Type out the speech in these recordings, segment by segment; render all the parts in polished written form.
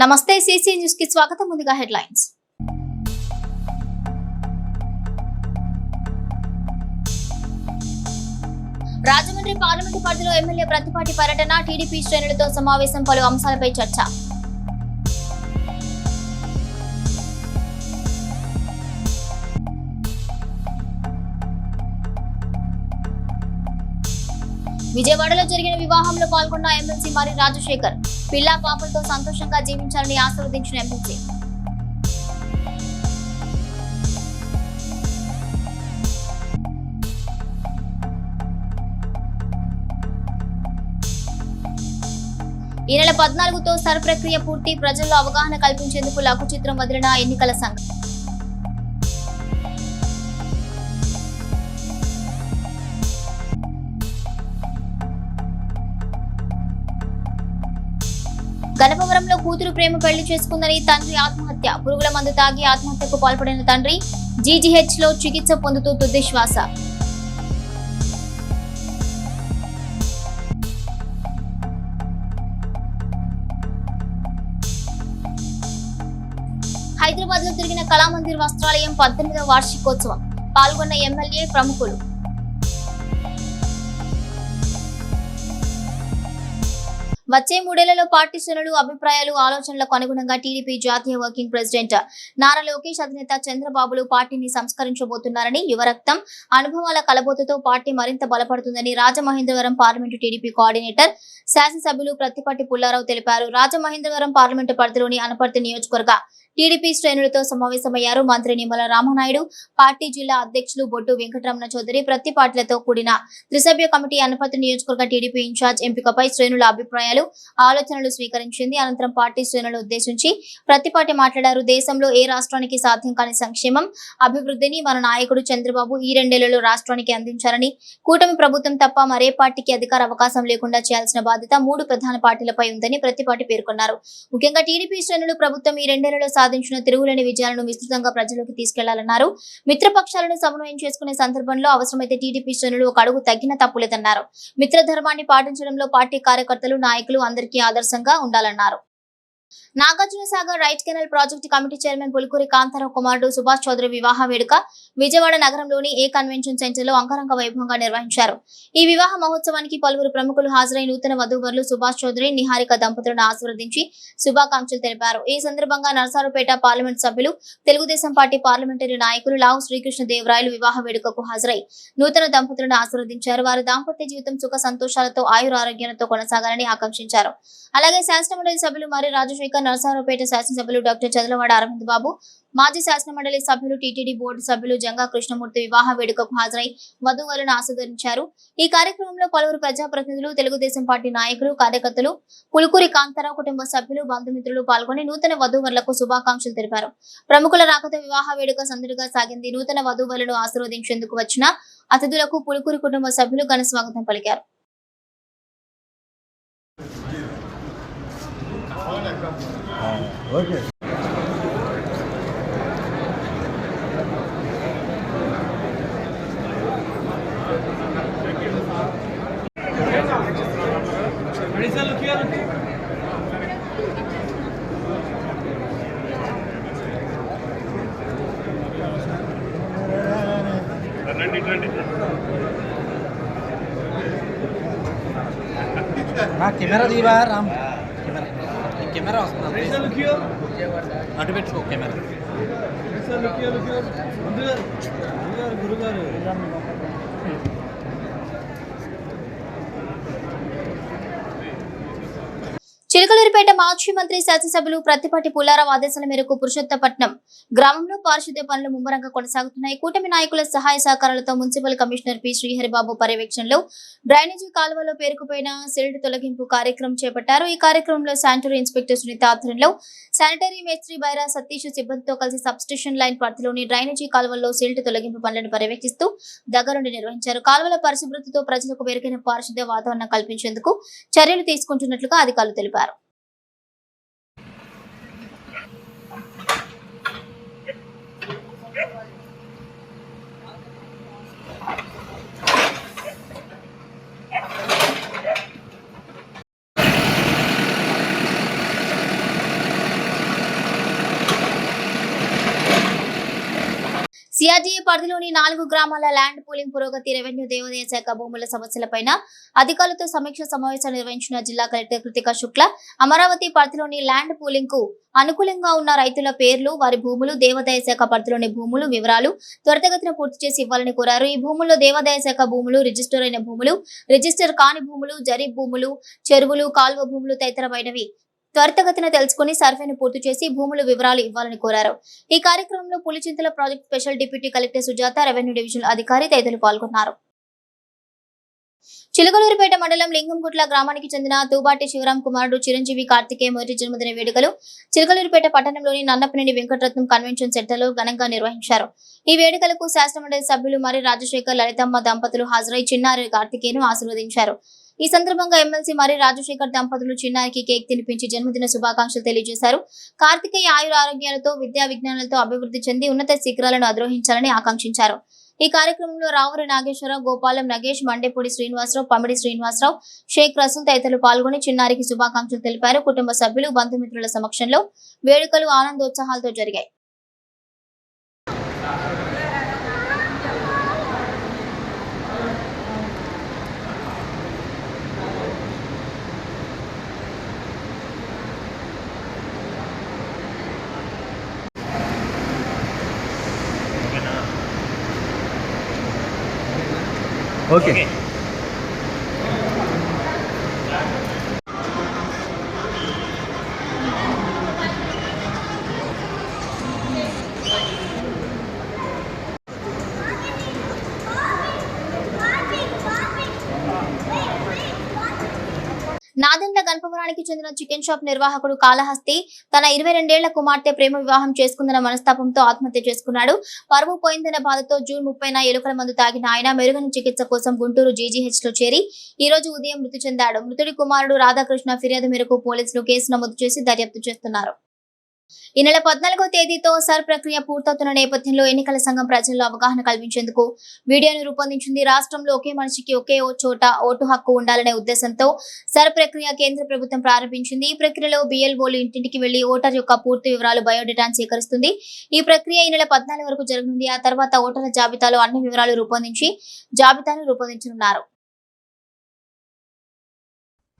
నమస్తే CC news కి స్వాగతం. ముందుగా హెడ్లైన్స్. రాజమండ్రి పార్లమెంటు పరిధిలో ఎమ్మెల్యే ప్రతిపాటి పర్యటన, టీడీపీ శ్రేణులతో సమావేశం, పలు అంశాలపై చర్చ. విజయవాడలో జరిగిన వివాహంలో పాల్గొన్న ఎమ్మెల్సీ మరి రాజశేఖర్, పిల్లా పాపలతో సంతోషంగా జీవించాలని ఆశీర్వదించిన ఎమ్మెల్సీ. ఈ నెల 14తో సర్ ప్రక్రియ పూర్తి, ప్రజల్లో అవగాహన కల్పించేందుకు లఘు చిత్రం వదిలిన ఎన్నికల సంఘం. గణపవరంలో కూతురు ప్రేమ పెళ్లి చేసుకుందని తండ్రి ఆత్మహత్య, పురుగుల మందు తాగి ఆత్మహత్యకు పాల్పడిన తండ్రి జీజీహెచ్ లో చికిత్స పొందుతూ తుది శ్వాస. హైదరాబాద్ లో తిరిగిన కళామందిర్ వస్త్రాలయం 18వ వార్షికోత్సవం, పాల్గొన్న ఎమ్మెల్యే, ప్రముఖులు. వచ్చే 3 ఏళ్లలో పార్టీ శ్రేణులు అభిప్రాయాలు, ఆలోచనలకు అనుగుణంగా టీడీపీ జాతీయ వర్కింగ్ ప్రెసిడెంట్ నారా లోకేష్, అధినేత చంద్రబాబులు పార్టీని సంస్కరించబోతున్నారని, యువరక్తం, అనుభవాల కలబోతుతో పార్టీ మరింత బలపడుతుందని రాజమహేంద్రవరం పార్లమెంటు టీడీపీ కోఆర్డినేటర్, శాసనసభ్యులు ప్రత్తిపాటి పుల్లారావు తెలిపారు. రాజమహేంద్రవరం పార్లమెంటు పరిధిలోని అనపర్తి నియోజకవర్గ టీడీపీ శ్రేణులతో సమావేశమయ్యారు. మంత్రి నిమ్మల రామనాయుడు, పార్టీ జిల్లా అధ్యక్షులు బొడ్డు వెంకటరమణ చౌదరి, ప్రత్తిపాటిలతో కూడిన త్రిసభ్య కమిటీ అనపర్తి నియోజకవర్గ టీడీపీ ఇన్ఛార్జ్ ఎంపికపై శ్రేణుల అభిప్రాయాలు, ఆలోచనలు స్వీకరించింది. అనంతరం పార్టీ శ్రేణులను ఉద్దేశించి ప్రత్తిపాటి మాట్లాడారు. దేశంలో ఏ రాష్ట్రానికి సాధ్యం కాని సంక్షేమం, అభివృద్ధిని మన నాయకుడు చంద్రబాబు ఈ 2 ఏళ్లలో రాష్ట్రానికి అందించారని, కూటమి ప్రభుత్వం తప్ప మరే పార్టీకి అధికార అవకాశం లేకుండా చేయాల్సిన బాధ్యత 3 ప్రధాన పార్టీలపై ఉందని ప్రత్తిపాటి పేర్కొన్నారు. ముఖ్యంగా టీడీపీ శ్రేణులు ప్రభుత్వం ఈ 2 ఏళ్లలో సాధించిన తిరుగులేని విజయాలను విస్తృతంగా ప్రజలకు తీసుకెళ్లాలన్నారు. మిత్రపక్షాలను సమన్వయం చేసుకునే సందర్భంలో అవసరమైతే టీడీపీ శ్రేణులు ఒక అడుగు తగ్గిన తప్పులేదన్నారు. మిత్రధర్మాన్ని పాటించడంలో పార్టీ కార్యకర్తలు, నాయకులు అందరికీ ఆదర్శంగా ఉండాలన్నారు. Nagarjuna Sagar right canal project committee chairman Pulukuri Kantharao కుమారుడు సుభాష్ చౌదరి వివాహ వేడుక విజయవాడ నగరంలోని ఏ కన్వెన్షన్ సెంటర్ లో అంగరంగ వైభవంగా నిర్వహించారు. ఈ వివాహ మహోత్సవానికి పలువురు ప్రముఖులు హాజరై నూతన వధూవరులు సుభాష్ చౌదరి, నిహారిక దంపతులను ఆశీర్వదించి శుభాకాంక్షలు తెలిపారు. ఈ సందర్భంగా నరసారుపేట పార్లమెంట్ సభ్యులు, తెలుగుదేశం పార్టీ పార్లమెంటరీ నాయకులు లావు శ్రీకృష్ణ దేవరాయలు వివాహ వేడుకకు హాజరై నూతన దంపతులను ఆశీర్వదించారు. వారి దాంపత్య జీవితం సుఖ సంతోషాలతో, ఆయురారోగ్యాలతో కొనసాగాలని ఆకాంక్షించారు. అలాగే శాసనమండలి సభ్యులు మరి రాజశేఖర్, నరసారావుపేట శాసనసభ్యులు డాక్టర్ చదలవాడ అరవింద్ బాబు, మాజీ శాసనమండలి సభ్యులు, టీటీడీ బోర్డు సభ్యులు జంగా కృష్ణమూర్తి వివాహ వేడుకకు హాజరై వధువులను ఆశీర్వదించారు. ఈ కార్యక్రమంలో పలువురు ప్రజాప్రతినిధులు, తెలుగుదేశం పార్టీ నాయకులు, కార్యకర్తలు, పులుకూరి కాంతారావు కుటుంబ సభ్యులు, బంధుమిత్రులు పాల్గొని నూతన వధూవరులకు శుభాకాంక్షలు తెలిపారు. ప్రముఖుల రాకతో వివాహ వేడుక సందడిగా సాగింది. నూతన వధూవరులను ఆశీర్వదించేందుకు వచ్చిన అతిథులకు పులుకూరి కుటుంబ సభ్యులు ఘన స్వాగతం పలికారు. ఓకే. కెమెరా దీవా రామ్, కెమెరా వస్తుంది, అటు పెట్టుకో కెమెరా. గురుగారు చిలకలూరిపేట మాజీ మంత్రి, శాసనసభ్యులు ప్రత్తిపాటి పుల్లారావు ఆదేశాల మేరకు పురుషోత్తపట్నం గ్రామంలో పారిశుద్ధ్య పనులు ముమ్మరంగా కొనసాగుతున్నాయి. కూటమి నాయకుల సహాయ సహకారాలతో మున్సిపల్ కమిషనర్ పి శ్రీహరిబాబు పర్యవేక్షణలో డ్రైనేజీ కాలువలో పేరుకుపోయిన సిల్ట్ తొలగింపు కార్యక్రమం చేపట్టారు. ఈ కార్యక్రమంలో శానిటరీ ఇన్స్పెక్టర్ సునీత ఆధ్వర్యంలో శానిటరీ మేస్త్రి బైరా సతీష్ సిబ్బందితో కలిసి సబ్స్టేషన్ లైన్ పరిధిలోని డ్రైనేజీ కాలువల్లో సిల్ట్ తొలగింపు పనులను పర్యవేక్షిస్తూ దగ్గరుండి నిర్వహించారు. కాలువల పరిశుభ్రతతో ప్రజలకు మెరుగైన పారిశుద్ధ్య వాతావరణం కల్పించేందుకు చర్యలు తీసుకుంటున్నట్లుగా అధికారులు తెలిపారు. జీజీఏ పరిధిలోని 4 గ్రామాల ల్యాండ్ పూలింగ్ పురోగతి, రెవెన్యూ, దేవాదాయ శాఖ భూముల సమస్యలపైన అధికారులతో సమీక్ష సమావేశాలు నిర్వహించిన జిల్లా కలెక్టర్ కృతికా శుక్ల, అమరావతి పరిధిలోని ల్యాండ్ పూలింగ్ కు అనుకూలంగా ఉన్న రైతుల పేర్లు, వారి భూములు, దేవాదాయ శాఖ పరిధిలోని భూములు వివరాలు త్వరితగతిన పూర్తి చేసి ఇవ్వాలని కోరారు. ఈ భూముల్లో దేవాదాయ శాఖ భూములు, రిజిస్టర్ అయిన భూములు, రిజిస్టర్ కాని భూములు, జరీబ్ భూములు, చెరువులు, కాలువ భూములు తదితరమైనవి త్వరితగతిన తెలుసుకుని సర్వేను పూర్తి చేసి భూముల వివరాలు ఇవ్వాలని కోరారు. ఈ కార్యక్రమంలో Pulichintala project special deputy collector Sujatha, revenue divisional అధికారి తదితరులు పాల్గొన్నారు. చిలకలూరిపేట మండలం లింగంగుట్ల గ్రామానికి చెందిన తూబాటి శివరాం కుమారుడు చిరంజీవి కార్తికేయ మొదటి జన్మదిన వేడుకలు చిలకలూరిపేట పట్టణంలోని నన్నపనేని వెంకటరత్నం కన్వెన్షన్ సెంటర్లో ఘనంగా నిర్వహించారు. ఈ వేడుకలకు శాసనమండలి సభ్యులు మరి రాజశేఖర్, లలితమ్మ దంపతులు హాజరై చిన్నారి కార్తికేయను ఆశీర్వదించారు. ఈ సందర్భంగా ఎమ్మెల్సీ మరి రాజశేఖర్ దంపతులు చిన్నారికి కేక్ తినిపించి జన్మదిన శుభాకాంక్షలు తెలియజేశారు. కార్తికేయ ఆయుర ఆరోగ్యాలతో, విద్యా విజ్ఞానాలతో అభివృద్ధి చెంది ఉన్నత శిఖరాలను అధిరోహించాలని ఆకాంక్షించారు. ఈ కార్యక్రమంలో రావురి నాగేశ్వరరావు, గోపాలం నగేష్, మండేపూడి శ్రీనివాసరావు, పమిడి శ్రీనివాసరావు, షేక్ రసూల్ తదితరులు పాల్గొని చిన్నారికి శుభాకాంక్షలు తెలిపారు. కుటుంబ సభ్యులు, బంధుమిత్రుల సమక్షంలో వేడుకలు ఆనందోత్సాహాలతో జరిగాయి. ఓకే. నాదెండ్ల గణపవరానికి చెందిన చికెన్ షాప్ నిర్వాహకుడు కాళహస్తి తన 22 ఏళ్ల కుమార్తె ప్రేమ వివాహం చేసుకుందన్న మనస్తాపంతో ఆత్మహత్య చేసుకున్నాడు. పరువు పోయిందన్న బాధతో జూన్ 30న ఎలుకల మందు తాగిన ఆయన మెరుగైన చికిత్స కోసం గుంటూరు జీజీహెచ్ లో చేరి ఈ రోజు ఉదయం మృతి చెందాడు. మృతుడి కుమారుడు రాధాకృష్ణ ఫిర్యాదు మేరకు పోలీసులు కేసు నమోదు చేసి దర్యాప్తు చేస్తున్నారు. ఈ నెల 14వ తేదీతో సర్ ప్రక్రియ పూర్తవుతున్న నేపథ్యంలో ఎన్నికల సంఘం ప్రజల్లో అవగాహన కల్పించేందుకు వీడియోను రూపొందించింది. రాష్ట్రంలో ఒకే మనిషికి ఒకే చోట ఓటు హక్కు ఉండాలనే ఉద్దేశంతో సర్ ప్రక్రియ కేంద్ర ప్రభుత్వం ప్రారంభించింది. ఈ ప్రక్రియలో బిఎల్ఓలు ఇంటింటికి వెళ్లి ఓటర్ యొక్క పూర్తి వివరాలు, బయోడేటాను సేకరిస్తుంది. ఈ ప్రక్రియ ఈ నెల 14 వరకు జరగనుంది. ఆ తర్వాత ఓటర్ల జాబితాలో అన్ని వివరాలు రూపొందించి జాబితాను రూపొందించనున్నారు.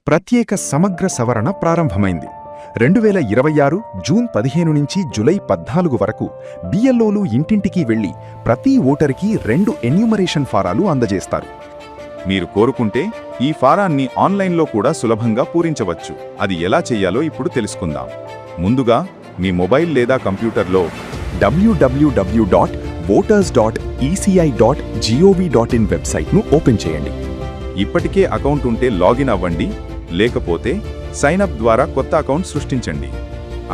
ప్రత్యేక సమగ్ర సవరణ ప్రారంభమైంది. 2026 జూన్ 15 నుంచి జూలై 14 వరకు బిఎల్ఓలు ఇంటింటికి వెళ్లి ప్రతి ఓటరికి 2 ఎన్యూమరేషన్ ఫారాలు అందజేస్తారు. మీరు కోరుకుంటే ఈ ఫారాన్ని ఆన్లైన్లో కూడా సులభంగా పూరించవచ్చు. అది ఎలా చెయ్యాలో ఇప్పుడు తెలుసుకుందాం. ముందుగా మీ మొబైల్ లేదా కంప్యూటర్లో www.voters.eci.gov.in వెబ్సైట్ను ఓపెన్ చేయండి. ఇప్పటికే అకౌంట్ ఉంటే లాగిన్ అవ్వండి, లేకపోతే సైన్ అప్ ద్వారా కొత్త అకౌంట్ సృష్టించండి.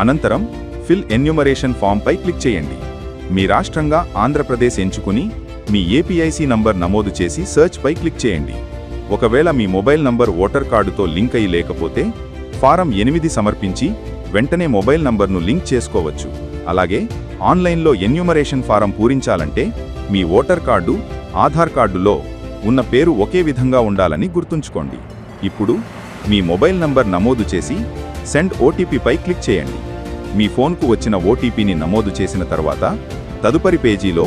అనంతరం ఫిల్ ఎన్యూమరేషన్ ఫామ్ పై క్లిక్ చేయండి. మీ రాష్ట్రంగా ఆంధ్రప్రదేశ్ ఎంచుకుని మీ ఏపీఐసి నంబర్ నమోదు చేసి సెర్చ్ పై క్లిక్ చేయండి. ఒకవేళ మీ మొబైల్ నంబర్ ఓటర్ కార్డుతో లింక్ అయి లేకపోతే ఫారం 8 సమర్పించి వెంటనే మొబైల్ నంబర్ను లింక్ చేసుకోవచ్చు. అలాగే ఆన్లైన్లో ఎన్యూమరేషన్ ఫారం పూరించాలంటే మీ ఓటర్ కార్డు, ఆధార్ కార్డులో ఉన్న పేరు ఒకే విధంగా ఉండాలని గుర్తుంచుకోండి. ఇప్పుడు మీ మొబైల్ నంబర్ నమోదు చేసి సెండ్ ఓటీపీ పై క్లిక్ చేయండి. మీ ఫోన్కు వచ్చిన ఓటీపీని నమోదు చేసిన తర్వాత తదుపరి పేజీలో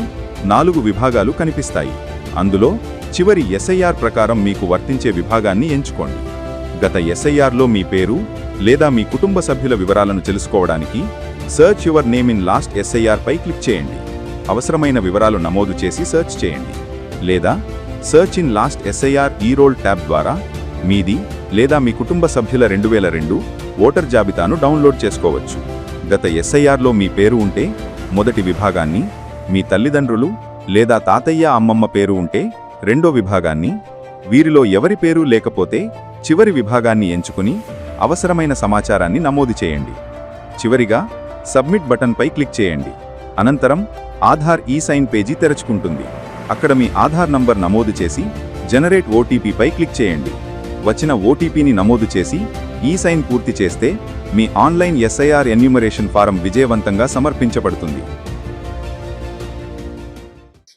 4 విభాగాలు కనిపిస్తాయి. అందులో చివరి ఎస్ఐఆర్ ప్రకారం మీకు వర్తించే విభాగాన్ని ఎంచుకోండి. గత ఎస్ఐఆర్లో మీ పేరు లేదా మీ కుటుంబ సభ్యుల వివరాలను తెలుసుకోవడానికి search your name in last SIR పై క్లిక్ చేయండి. అవసరమైన వివరాలు నమోదు చేసి సర్చ్ చేయండి. లేదా search in last SIR e roll tab ద్వారా మీది లేదా మీ కుటుంబ సభ్యుల 2002 ఓటర్ జాబితాను డౌన్లోడ్ చేసుకోవచ్చు. గత ఎస్ఐఆర్లో మీ పేరు ఉంటే మొదటి విభాగాన్ని, మీ తల్లిదండ్రులు లేదా తాతయ్య అమ్మమ్మ పేరు ఉంటే రెండో విభాగాన్ని, వీరిలో ఎవరి పేరు లేకపోతే చివరి విభాగాన్ని ఎంచుకుని అవసరమైన సమాచారాన్ని నమోదు చేయండి. చివరిగా సబ్మిట్ బటన్పై క్లిక్ చేయండి. అనంతరం ఆధార్ ఈ-సైన్ పేజీ తెరుచుకుంటుంది. అక్కడ మీ ఆధార్ నంబర్ నమోదు చేసి జనరేట్ ఓటీపీపై క్లిక్ చేయండి. వచ్చిన ఓటీపీని నమోదు చేసి ఈ-సైన్ పూర్తి చేస్తే మీ ఆన్లైన్ ఎస్ఐఆర్ ఎన్యూమరేషన్ ఫారం విజయవంతంగా సమర్పించబడుతుంది.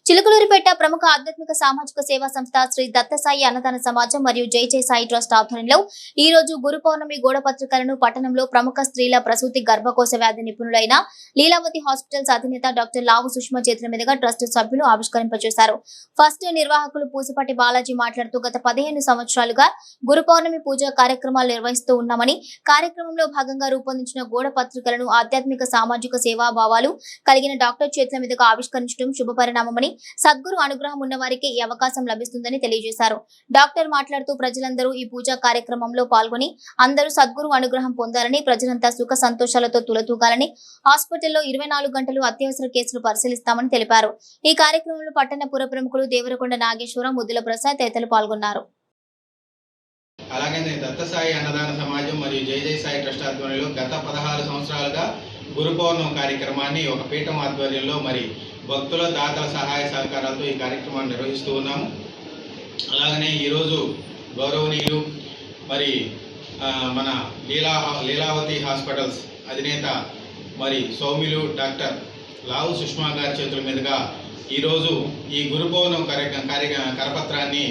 చిలుకలు చిలుకలూరిపేట ప్రముఖ ఆధ్యాత్మిక సామాజిక సేవా సంస్థ శ్రీ దత్తసాయి అన్నదాన సమాజం మరియు జై జై సాయి ట్రస్ట్ ఆధ్వర్యంలో ఈ రోజు గురు పౌర్ణమి గోడ పత్రికలను పట్టణంలో ప్రముఖ స్త్రీల ప్రసూతి గర్భకోశ వ్యాధి నిపుణులైన లీలావతి హాస్పిటల్స్ అధినేత డాక్టర్ లావు సుష్మా చేతుల మీదుగా ట్రస్ట్ సభ్యులు ఆవిష్కరింపజేశారు. ఫస్ట్ నిర్వాహకులు పూసపాటి బాలాజీ మాట్లాడుతూ గత 15 సంవత్సరాలుగా గురు పౌర్ణమి పూజ కార్యక్రమాలు నిర్వహిస్తూ ఉన్నామని, కార్యక్రమంలో భాగంగా రూపొందించిన గోడ పత్రికలను ఆధ్యాత్మిక సామాజిక సేవా భావాలు కలిగిన డాక్టర్ చేతుల మీదుగా ఆవిష్కరించడం శుభపరిణామమని, సద్గురు అనుగ్రహం ఉన్న వారికి ఈ అవకాశం లభిస్తుందని తెలియజేశారు. డాక్టర్ మాట్లాడుతూ ప్రజలందరూ ఈ పూజా కార్యక్రమంలో పాల్గొని అందరూ సద్గురు అనుగ్రహం పొందాలని, ప్రజలంతా సుఖ సంతోషాలతో తులతూగాలని, హాస్పిటల్లో 24 గంటలు అత్యవసర కేసులు పరిశీలిస్తామని తెలిపారు. ఈ కార్యక్రమంలో పట్టణ పుర ప్రముఖులు దేవరకొండ నాగేశ్వరం, ముద్దుల ప్రసాద్ తదితరులు పాల్గొన్నారు. అలాగే దత్తసాయి అన్నదాన సమాజం మరియు జై జై సాయి ట్రస్ట్ ఆధ్వర్యంలో గత 16 సంవత్సరాలుగా గురు పౌర్ణమి కార్యక్రమాన్ని ఒక పీఠం ఆధ్వర్యంలో మరి భక్తుల దాతల సహాయ సహకారాలతో ఈ కార్యక్రమాన్ని నిర్వహిస్తూ ఉన్నాము. అలాగనే ఈరోజు గౌరవనీయులు మరి మన లీలావతి హాస్పిటల్స్ అధినేత మరి సౌమ్యులు డాక్టర్ లావు సుష్మా గారి చేతుల మీదుగా ఈరోజు ఈ గురు పౌర్ణమి కరపత్రాన్ని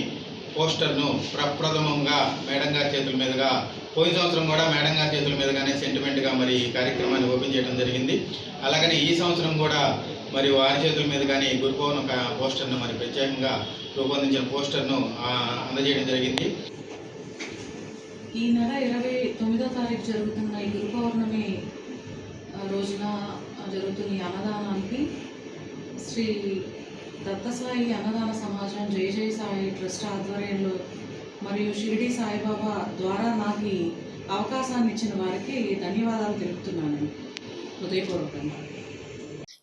పోస్టర్ను ప్రప్రథమంగా మేడం గారి చేతుల మీదుగా, పోయిన సంవత్సరం కూడా మేడం గారి చేతుల మీదుగానే సెంటిమెంట్గా మరి ఈ కార్యక్రమాన్ని ఓపెన్ చేయడం జరిగింది. అలాగనే ఈ సంవత్సరం కూడా మరి వారి చేతుల మీదుగానే గురు పౌర్ణమి పోస్టర్ను మరి ప్రత్యేకంగా రూపొందించిన పోస్టర్ను అందజేయడం జరిగింది. ఈ నెల 29వ తారీఖు జరుగుతున్న ఈ గురు పౌర్ణమి రోజున జరుగుతున్న ఈ అన్నదానానికి శ్రీ దత్తసాయి అన్నదాన సమాజం జై జై సాయి ట్రస్ట్ ఆధ్వర్యంలో మరియు షిరిడి సాయిబాబా ద్వారా నాకు ఈ అవకాశాన్ని ఇచ్చిన వారికి ధన్యవాదాలు తెలుపుతున్నాను హృదయపూర్వకంగా.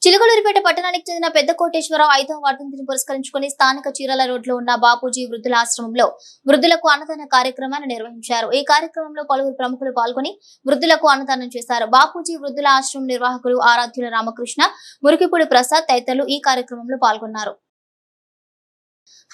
చిలుకలూరిపేట పట్టణానికి చెందిన పెద్ద కోటేశ్వరరావు 5వ వర్ధంతిని పురస్కరించుకుని స్థానిక చీరాల రోడ్లో ఉన్న బాపూజీ వృద్ధుల ఆశ్రమంలో వృద్ధులకు అన్నదాన కార్యక్రమాన్ని నిర్వహించారు. ఈ కార్యక్రమంలో పలువురు ప్రముఖులు పాల్గొని వృద్ధులకు అన్నదానం చేశారు. బాపూజీ వృద్ధుల ఆశ్రమం నిర్వాహకులు ఆరాధ్యుల రామకృష్ణ, మురికిపూడి ప్రసాద్ తదితరులు ఈ కార్యక్రమంలో పాల్గొన్నారు.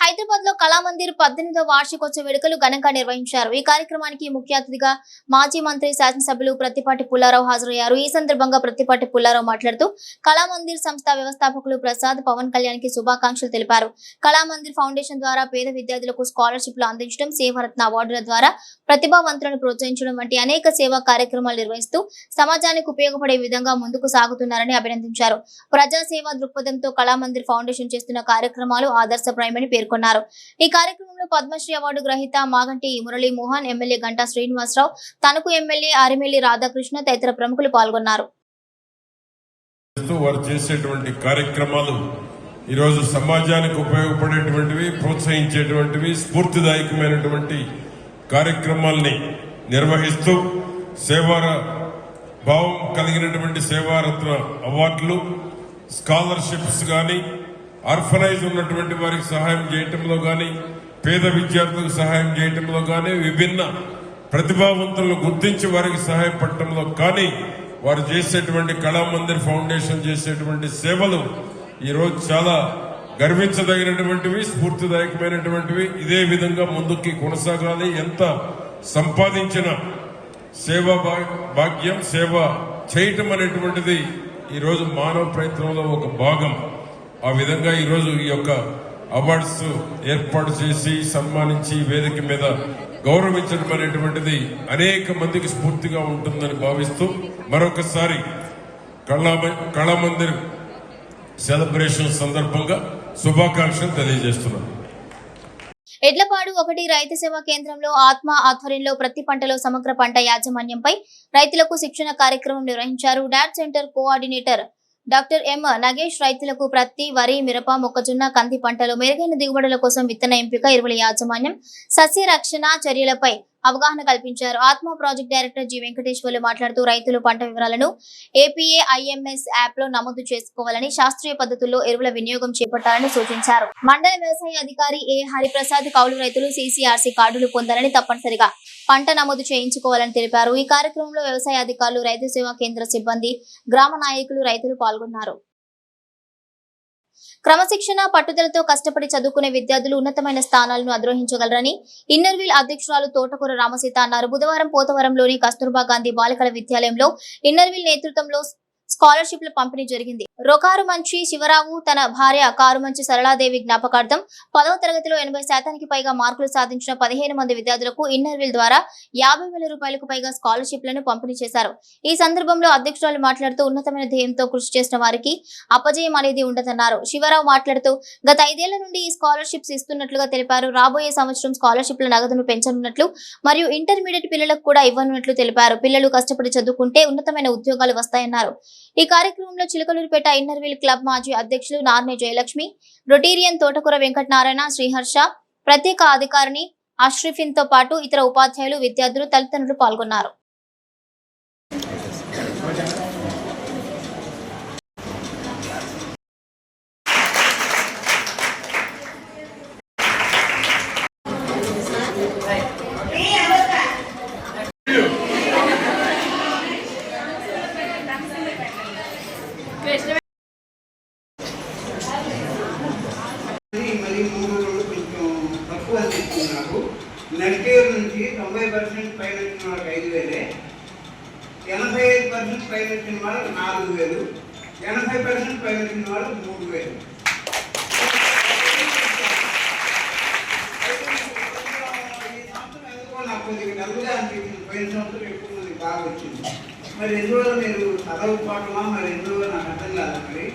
హైదరాబాద్ లో కళామందిర్ 18వ వార్షికోత్సవ వేడుకలు ఘనంగా నిర్వహించారు. ఈ కార్యక్రమానికి ముఖ్య అతిథిగా మాజీ మంత్రి శాసనసభ్యులు ప్రత్తిపాటి పుల్లారావు హాజరయ్యారు. ఈ సందర్భంగా ప్రత్తిపాటి పుల్లారావు మాట్లాడుతూ కళామందిర్ సంస్థ వ్యవస్థాపకులు ప్రసాద్, పవన్ కళ్యాణ్ కి శుభాకాంక్షలు తెలిపారు. కళామందిర్ ఫౌండేషన్ ద్వారా పేద విద్యార్థులకు స్కాలర్షిప్లు అందించడం, సేవారత్న అవార్డుల ద్వారా ప్రతిభావంతులను ప్రోత్సహించడం వంటి అనేక సేవా కార్యక్రమాలు నిర్వహిస్తూ సమాజానికి ఉపయోగపడే విధంగా ముందుకు సాగుతున్నారని అభినందించారు. ప్రజాసేవా దృక్పథంతో కళామందిర్ ఫౌండేషన్ చేస్తున్న కార్యక్రమాలు ఆదర్శప్రాయమని పేర్కొన్నారు. ఈ కార్యక్రమంలో పద్మశ్రీ అవార్డు గ్రహీత మాగంటి మురళీ మోహన్, ఎమ్మెల్యే గంటా శ్రీనివాసరావు, తణుకు ఎమ్మెల్యే ఆరిమెల్లి రాధాకృష్ణ తదితర ప్రముఖులు పాల్గొన్నారు. వారు చేసేటువంటి కార్యక్రమాలు ఈరోజు సమాజానికి ఉపయోగపడేటువంటివి, ప్రోత్సహించేటువంటివి, స్ఫూర్తిదాయకమైనటువంటి కార్యక్రమాల్ని నిర్వహిస్తూ సేవా భావం కలిగినటువంటి సేవారత్న అవార్డులు, స్కాలర్షిప్స్ కానీ, ఆర్ఫనైజ్ ఉన్నటువంటి వారికి సహాయం చేయటంలో కానీ, పేద విద్యార్థులకు సహాయం చేయటంలో కానీ, విభిన్న ప్రతిభావంతులను గుర్తించి వారికి సహాయపడటంలో కానీ, వారు చేసేటువంటి కళామందిర్ ఫౌండేషన్ చేసేటువంటి సేవలు ఈరోజు చాలా గర్వించదగినటువంటివి, స్ఫూర్తిదాయకమైనటువంటివి. ఇదే విధంగా ముందుకి కొనసాగాలి. ఎంత సంపాదించిన సేవా భాగ్యం, సేవ చేయటం అనేటువంటిది ఈరోజు మానవ ప్రయత్నంలో ఒక భాగం. ఆ విధంగా ఈరోజు ఈ యొక్క అవార్డ్స్ ఏర్పాటు చేసి సన్మానించి వేదిక మీద గౌరవించడం అనేటువంటిది అనేక మందికి స్ఫూర్తిగా ఉంటుందని భావిస్తూ మరొకసారి కళామందిర్ సెలబ్రేషన్ సందర్భంగా శుభాకాంక్షలు తెలియజేస్తున్నాను. ఎడ్లపాడు 1 రైతు సేవా కేంద్రంలో ఆత్మ ఆధ్వర్యంలో ప్రతి పంటలో సమగ్ర పంట యాజమాన్యంపై రైతులకు శిక్షణ కార్యక్రమం నిర్వహించారు. Dot centre coordinator doctor M Nagesh రైతులకు ప్రతి వరి, మిరప, మొక్కజొన్న, కంది పంటలో మెరుగైన దిగుబడుల కోసం విత్తన ఎంపిక, ఎరువుల యాజమాన్యం, సస్య రక్షణ చర్యలపై అవగాహన కల్పించారు. ఆత్మ ప్రాజెక్ట్ డైరెక్టర్ జి వెంకటేశ్వర్లు మాట్లాడుతూ రైతులు పంట వివరాలను APA-IMS యాప్ లో నమోదు చేసుకోవాలని, శాస్త్రీయ పద్ధతుల్లో ఎరువుల వినియోగం చేపట్టాలని సూచించారు. మండల వ్యవసాయ అధికారి ఏ హరిప్రసాద్ కౌలు రైతులు CCRC కార్డులు పొందాలని, తప్పనిసరిగా పంట నమోదు చేయించుకోవాలని తెలిపారు. ఈ కార్యక్రమంలో వ్యవసాయ అధికారులు, రైతు సేవా కేంద్ర సిబ్బంది, గ్రామ నాయకులు, రైతులు పాల్గొన్నారు. క్రమశిక్షణ, పట్టుదలతో కష్టపడి చదువుకునే విద్యార్థులు ఉన్నతమైన స్థానాలను అధిరోహించగలరని ఇన్నర్వీల్ అధ్యక్షురాలు తోటకూర రామసీత అన్నారు. బుధవారం పోతవరంలోని కస్తూర్బా గాంధీ బాలికల విద్యాలయంలో ఇన్నర్వీల్ నేతృత్వంలో స్కాలర్షిప్ల పంపిణీ జరిగింది. రొకారుమంచి శివరావు తన భార్య కారుమంచి సరళాదేవి జ్ఞాపకార్థం 10వ తరగతిలో 80% పైగా మార్కులు సాధించిన 15 మంది విద్యార్థులకు ఇన్నర్ వీల్ ద్వారా 50,000 రూపాయలకు పైగా స్కాలర్షిప్లను పంపిణీ చేశారు. ఈ సందర్భంలో అధ్యక్షురాలు మాట్లాడుతూ ఉన్నతమైన ధ్యేయంతో కృషి చేసిన వారికి అపజయం అనేది ఉండదన్నారు. శివరావు మాట్లాడుతూ గత 5 ఏళ్ల నుండి ఈ స్కాలర్షిప్స్ ఇస్తున్నట్లుగా తెలిపారు. రాబోయే సంవత్సరం స్కాలర్షిప్ల నగదును పెంచనున్నట్లు మరియు ఇంటర్మీడియట్ పిల్లలకు కూడా ఇవ్వనున్నట్లు తెలిపారు. పిల్లలు కష్టపడి చదువుకుంటే ఉన్నతమైన ఉద్యోగాలు వస్తాయన్నారు. ఈ కార్యక్రమంలో చిలకలూరిపేట ఇన్నర్ వీల్ క్లబ్ మాజీ అధ్యక్షులు నార్నే జయలక్ష్మి, రొటీరియన్ తోటకూర వెంకటనారాయణ, శ్రీహర్ష, ప్రత్యేక అధికారిని అష్రిఫిన్ తో పాటు ఇతర ఉపాధ్యాయులు, విద్యార్థులు, తల్లిదండ్రులు పాల్గొన్నారు. మరి 3 రోజులు కొంచెం తక్కువ అనిపిస్తుంది నాకు. నెగిటివ్ నుంచి 90% పైన వచ్చిన వాళ్ళకి 5,000, 85% పైన వచ్చిన వాళ్ళకి 4,000, 80% పైన వచ్చిన వాళ్ళకి 3,000. ఈ సంవత్సరం ఎందుకో నాకు కొద్దిగా డల్గా అనిపించింది. పోయిన సంవత్సరం ఎక్కువ మంది బాగా వచ్చింది. మరి ఎందువల్ల మీరు చదవకపోవటమా మరి ఎందువల్ల నాకు అర్థం కాదు. మరి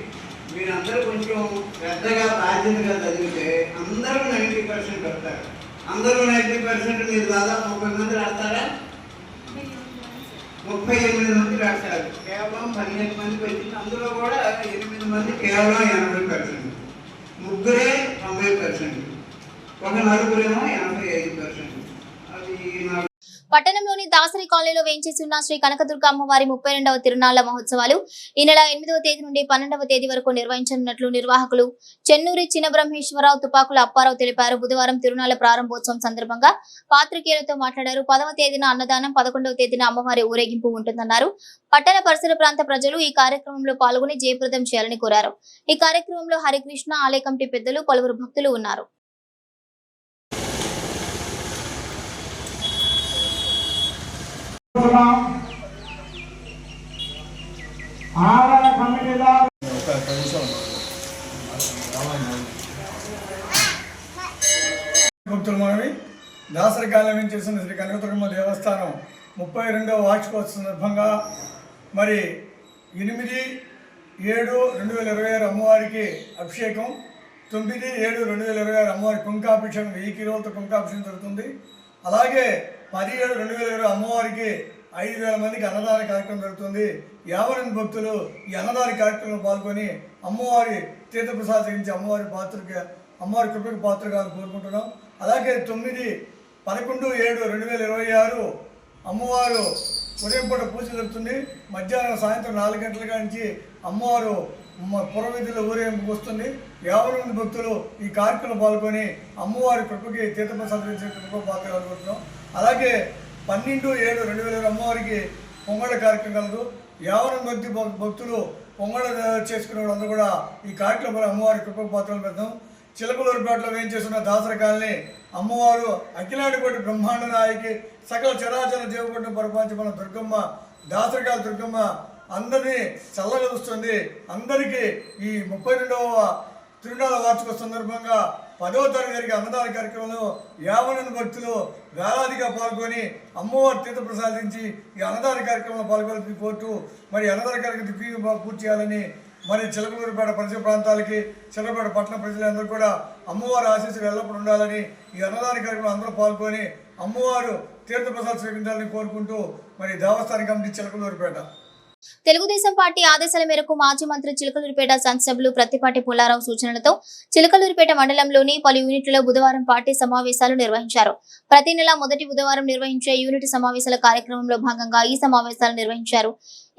మీరందరూ కొంచెం శ్రద్ధగా బాధ్యతగా చదివితే అందరూ 90% వస్తారు. అందరూ 90% మీరు దాదాపు 30 మంది రాస్తారా? 38 మంది రాస్తారు. కేవలం 15 మందికి వచ్చింది. అందులో కూడా 8 మంది కేవలం 80%, ముగ్గురే 90%, ఒక నలుగురేమో 85%. అది నాకు పట్టణంలోని దాసరి కాలనీలో వేంచేసి ఉన్న శ్రీ కనకదుర్గ అమ్మవారి 32వ తిరునాళ్ల మహోత్సవాలు ఈ నెల 8వ తేదీ నుండి 12వ తేదీ వరకు నిర్వహించనున్నట్లు నిర్వాహకులు చెన్నూరి చిన్నబ్రహ్మేశ్వరరావు, తుపాకుల అప్పారావు తెలిపారు. బుధవారం తిరునాళ్ల ప్రారంభోత్సవం సందర్భంగా పాత్రికేయులతో మాట్లాడారు. 10వ తేదీన అన్నదానం, 11వ తేదీన అమ్మవారి ఊరేగింపు ఉంటుందన్నారు. పట్టణ పరిసర ప్రాంత ప్రజలు ఈ కార్యక్రమంలో పాల్గొని జయప్రదం చేయాలని కోరారు. ఈ కార్యక్రమంలో హరికృష్ణ ఆలయ కమిటీ పెద్దలు, పలువురు భక్తులు ఉన్నారు. భక్తులు మనవి దాసరి కాలం చేసిన శ్రీ కనకదుర్గమ్మ దేవస్థానం 32వ వార్షికోత్సవ సందర్భంగా మరి 8/7/2026 అమ్మవారికి అభిషేకం, 9/7/2026 అమ్మవారి కుంకాభిషేకం, 1000 కిలోలతో కుంకాభిషేకం జరుగుతుంది. అలాగే 10/7/2026 అమ్మవారికి 5,000 మందికి అన్నదాన కార్యక్రమం జరుగుతుంది. 50 మంది భక్తులు ఈ అన్నదాన కార్యక్రమంలో పాల్గొని అమ్మవారి తీర్థప్రసాదం చేయించి అమ్మవారి కృపకు పాత్రగా కోరుకుంటున్నాం. అలాగే 9/11/7/2026 అమ్మవారు ఉదయం పూట పూజ జరుగుతుంది. మధ్యాహ్నం సాయంత్రం 4 గంటల నుంచి అమ్మవారు పురవీధిలో ఊరేగింపుకు వస్తుంది. 50 మంది భక్తులు ఈ కార్యక్రమంలో పాల్గొని అమ్మవారి కృపకి తీర్థప్రసాదం చేసే కృపకు పాత్రగా కోరుకుంటున్నాం. అలాగే 12/7/2026 అమ్మవారికి పొంగళ్ళ కార్యక్రమం కలదు. 50 మంది భక్తులు పొంగళ్ళ చేసుకునే వాళ్ళందరూ కూడా ఈ కార్యక్రమంలో అమ్మవారి కృపకు పాత్రలు పెడతాం. చిలకలూరిపేటలో వేయించేస్తున్న దాసరి కాలనీ అమ్మవారు అఖిలాండకోటి బ్రహ్మాండ నాయకి సకల చరాచర జీవకోటిని పరిపాలించిన దుర్గమ్మ, దాసరికాల దుర్గమ్మ అందరినీ చల్లగా చూస్తుంది. అందరికీ ఈ 32వ తిరునాళ్ల వార్షిక సందర్భంగా 10వ తరగతి జరిగే అన్నదాన కార్యక్రమంలో 50 మంది భక్తులు వేలాదిగా పాల్గొని అమ్మవారి తీర్థ ప్రసాదించి ఈ అన్నదాన కార్యక్రమంలో పాల్గొని కోరుతూ మరి అన్నదాన కార్యక్రమం పూర్తి చేయాలని మరి చిలకలూరిపేట పరిసర ప్రాంతాలకి, చిలకలూరిపేట పట్టణ ప్రజలందరూ కూడా అమ్మవారి ఆశీస్సులు ఎల్లప్పుడూ ఉండాలని ఈ అన్నదాన కార్యక్రమం అందరూ పాల్గొని అమ్మవారు తీర్థప్రసాద్ స్వీకరించాలని కోరుకుంటూ మరి దేవస్థాన కమిటీ చిలకలూరిపేట. తెలుగుదేశం పార్టీ ఆదేశాల మేరకు మాజీ మంత్రి చిలకలూరిపేట శాసనసభ్యులు ప్రత్తిపాటి పుల్లారావు సూచనలతో చిలకలూరిపేట మండలంలోని పలు యూనిట్లలో బుధవారం పార్టీ సమావేశాలు నిర్వహించారు. ప్రతి నెల మొదటి బుధవారం నిర్వహించే యూనిట్ సమావేశాల కార్యక్రమంలో భాగంగా ఈ సమావేశాలు నిర్వహించారు.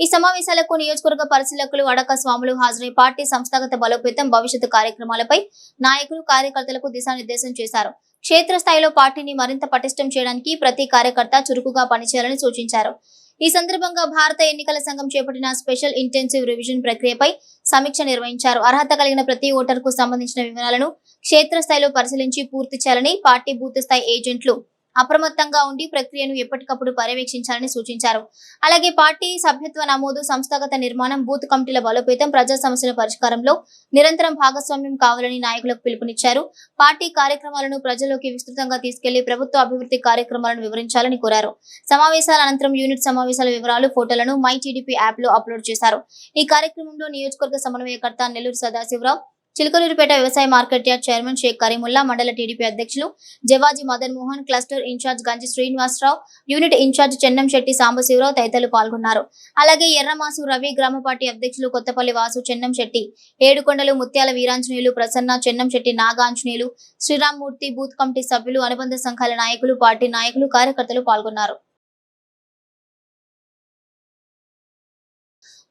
ఈ సమావేశాలకు నియోజకవర్గ పరిశీలకులు అడక స్వాములు హాజరై పార్టీ సంస్థాగత బలోపేతం, భవిష్యత్తు కార్యక్రమాలపై నాయకులు, కార్యకర్తలకు దిశానిర్దేశం చేశారు. క్షేత్రస్థాయిలో పార్టీని మరింత పటిష్టం చేయడానికి ప్రతి కార్యకర్త చురుకుగా పనిచేయాలని సూచించారు. ఈ సందర్భంగా భారత ఎన్నికల సంఘం చేపట్టిన స్పెషల్ ఇంటెన్సివ్ రివిజన్ ప్రక్రియపై సమీక్ష నిర్వహించారు. అర్హత కలిగిన ప్రతి ఓటర్కు సంబంధించిన వివరాలను క్షేత్రస్థాయిలో పరిశీలించి పూర్తి చేయాలని పార్టీ బూత్ స్థాయి ఏజెంట్లు అప్రమత్తంగా ఉండి ప్రక్రియను ఎప్పటికప్పుడు పర్యవేక్షించాలని సూచించారు. అలాగే పార్టీ సభ్యత్వ నమోదు, సంస్థాగత నిర్మాణం, బూత్ కమిటీల బలోపేతం, ప్రజా సమస్యల పరిష్కారంలో నిరంతరం భాగస్వామ్యం కావాలని నాయకులకు పిలుపునిచ్చారు. పార్టీ కార్యక్రమాలను ప్రజల్లోకి విస్తృతంగా తీసుకెళ్లి ప్రభుత్వ అభివృద్ధి కార్యక్రమాలను వివరించాలని కోరారు. సమావేశాల అనంతరం యూనిట్ సమావేశాల వివరాలు, ఫోటోలను మై టీడీపీ యాప్ లో అప్లోడ్ చేశారు. ఈ కార్యక్రమంలో నియోజకవర్గ సమన్వయకర్త నెల్లూరు సదాశివరావు, చిలకలూరిపేట వ్యవసాయ market yard chairman Sheikh Karimulla, మండల టీడీపీ అధ్యక్షులు Javaji Madan Mohan, cluster incharge Ganji Srinivasarao, unit incharge Chennamsetty Sambasivarao తదితరులు పాల్గొన్నారు. అలాగే ఎర్రమాసు రవి, గ్రామ పార్టీ అధ్యక్షులు కొత్తపల్లి వాసు, చెన్నంశెట్టి, ఏడుకొండలు ముత్యాల వీరాంజనేయులు, ప్రసన్న, చెన్నంశెట్టి నాగాంజనేయులు, శ్రీరామ్మూర్తి, బూత్ కమిటీ సభ్యులు, అనుబంధ సంఘాల నాయకులు, పార్టీ నాయకులు, కార్యకర్తలు పాల్గొన్నారు.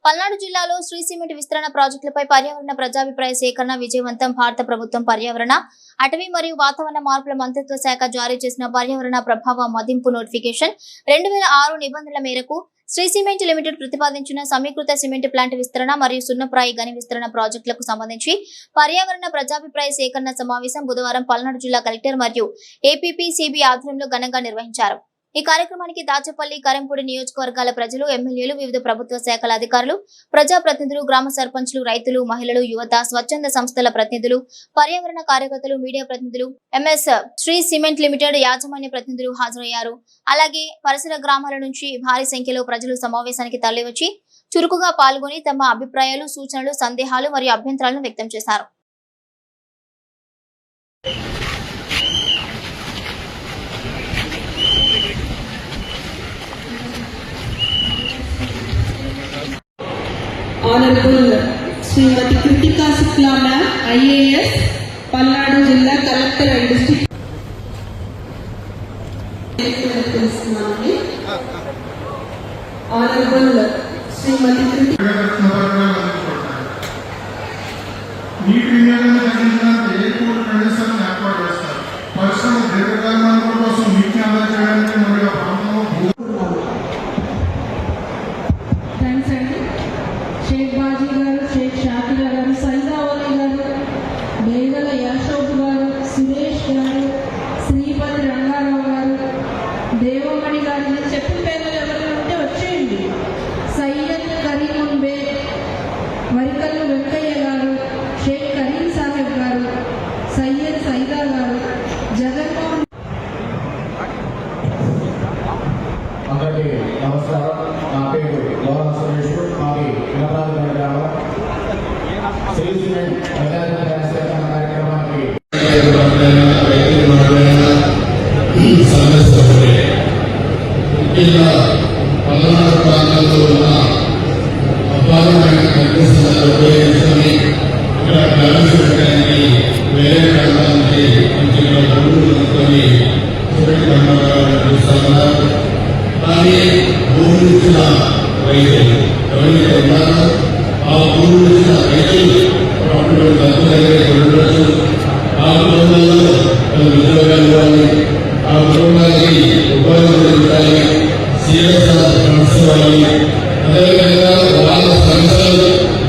పల్నాడు జిల్లాలో శ్రీ సిమెంట్ విస్తరణ ప్రాజెక్టులపై పర్యావరణ ప్రజాభిప్రాయ సేకరణ విజయవంతం. భారత ప్రభుత్వం పర్యావరణ, అటవీ మరియు వాతావరణ మార్పుల మంత్రిత్వ శాఖ జారీ చేసిన పర్యావరణ ప్రభావ మదింపు నోటిఫికేషన్ 2006 నిబంధనల మేరకు శ్రీ సిమెంట్ లిమిటెడ్ ప్రతిపాదించిన సమీకృత సిమెంట్ ప్లాంట్ విస్తరణ మరియు సున్నప్రాయి గని విస్తరణ ప్రాజెక్టులకు సంబంధించి పర్యావరణ ప్రజాభిప్రాయ సేకరణ సమావేశం బుధవారం పల్నాడు జిల్లా కలెక్టర్ మరియు ఏపీపీసీబీ ఆధ్వర్యంలో ఘనంగా నిర్వహించారు. ఈ కార్యక్రమానికి దాచపల్లి, కరెంపూడి నియోజకవర్గాల ప్రజలు, ఎమ్మెల్యేలు, వివిధ ప్రభుత్వ శాఖల అధికారులు, ప్రజాప్రతినిధులు, గ్రామ సర్పంచ్లు, రైతులు, మహిళలు, యువత, స్వచ్ఛంద సంస్థల ప్రతినిధులు, పర్యావరణ కార్యకర్తలు, మీడియా ప్రతినిధులు, ఎంఎస్ శ్రీ సిమెంట్ లిమిటెడ్ యాజమాన్య ప్రతినిధులు హాజరయ్యారు. అలాగే పరిసర గ్రామాల నుంచి భారీ సంఖ్యలో ప్రజలు సమావేశానికి తరలివచ్చి చురుకుగా పాల్గొని తమ అభిప్రాయాలు, సూచనలు, సందేహాలు మరియు అభ్యంతరాలను వ్యక్తం చేశారు. Honorable Srimati Kritika Shukla Ma'am, IAS, Palladu Jilla Collector and District. Honorable Srimati Kritika. నీటి వినియోగాన్ని తగ్గించడానికి ఎక్కువ ప్రదేశాలను ఏర్పాటు చేస్తారు. పరిశ్రమ దీర్ఘకాల కోసం నీటిని ఆదా చేయడానికి మరియు ప్రాంతంలో షేక్ బాజీ గారు, షేక్ షాకిరా గారు, సైదావలి గారు, బేగల యాషోబ్ గారు, సురేష్ గారు, శ్రీపతి రంగారావు గారు, దేవమణి గారు, నేను చెప్పిన పేర్లు ఎవరైనా ఉంటే వచ్చేయండి. సయ్యద్ కరీమున్ బే, వరికల్లు వెంకయ్య గారు, షేక్ కరీం సాహెబ్ గారు, సయ్యద్ సైదా గారు, జగన్మోహన్. అందరికీ నమస్కారం. నా పేరు లోరా సురేష్, మాది వినపరాజు గ్రామం. శ్రీ సిమెంట్ ప్రజాభిప్రాయ సేకరణ కార్యక్రమానికి ముఖ్యంగా పల్నాడు ప్రాంతాల్లో ఉన్న అపారమైన పరిస్థితులను ఉపయోగించుకొని ఇక్కడ ప్రవేశపెట్టడానికి వేరే ప్రాంతానికి మంచిగా భూములు కొనుక్కొని సిమెంట్ కర్మాగారాలు చూస్తున్నారు. కానీ భూములు ఇచ్చిన రైతులు ఎవరైతే ఉన్నారో ఆ భూములు ఇచ్చిన రైతులు అప్పుడు డబ్బు దగ్గర ఉండవచ్చు. ఆ కుటుంబాల్లో ఉద్యోగాలు ఇవ్వాలి, ఆ కుటుంబాలకి ఉపాధి ఉండాలి, సిఎస్ఆర్ ఫండ్స్ ఇవ్వాలి. అదేవిధంగా వాళ్ళ సంస్థలు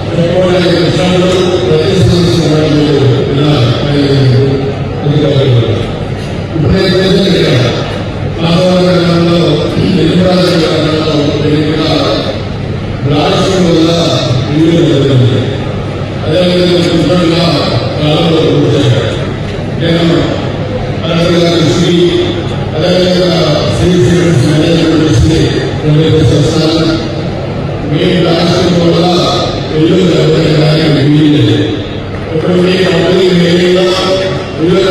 చెప్పుకోవడానికి విషయంలో ప్రతి సంస్థ ఇప్పుడైతే వాతావరణంలో నిర్మాణంలో రాష్ట్రం వల్ల వీడియో జరుగుతుంది. అదేవిధంగా శుభ్రంగా కాలంలో నేను శ్రీ అదేవిధంగా శ్రీ సిమెంట్స్ మేనేజ్మెంట్ ఇస్తే సంస్థలు మీ రాష్ట్రం వల్ల ఇల్లు జరగడానికి వీలు. ఇప్పుడు మీ కంపెనీ మేరీలో ఇల్లు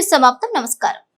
న్యూస్ సమాప్తం. నమస్కారం.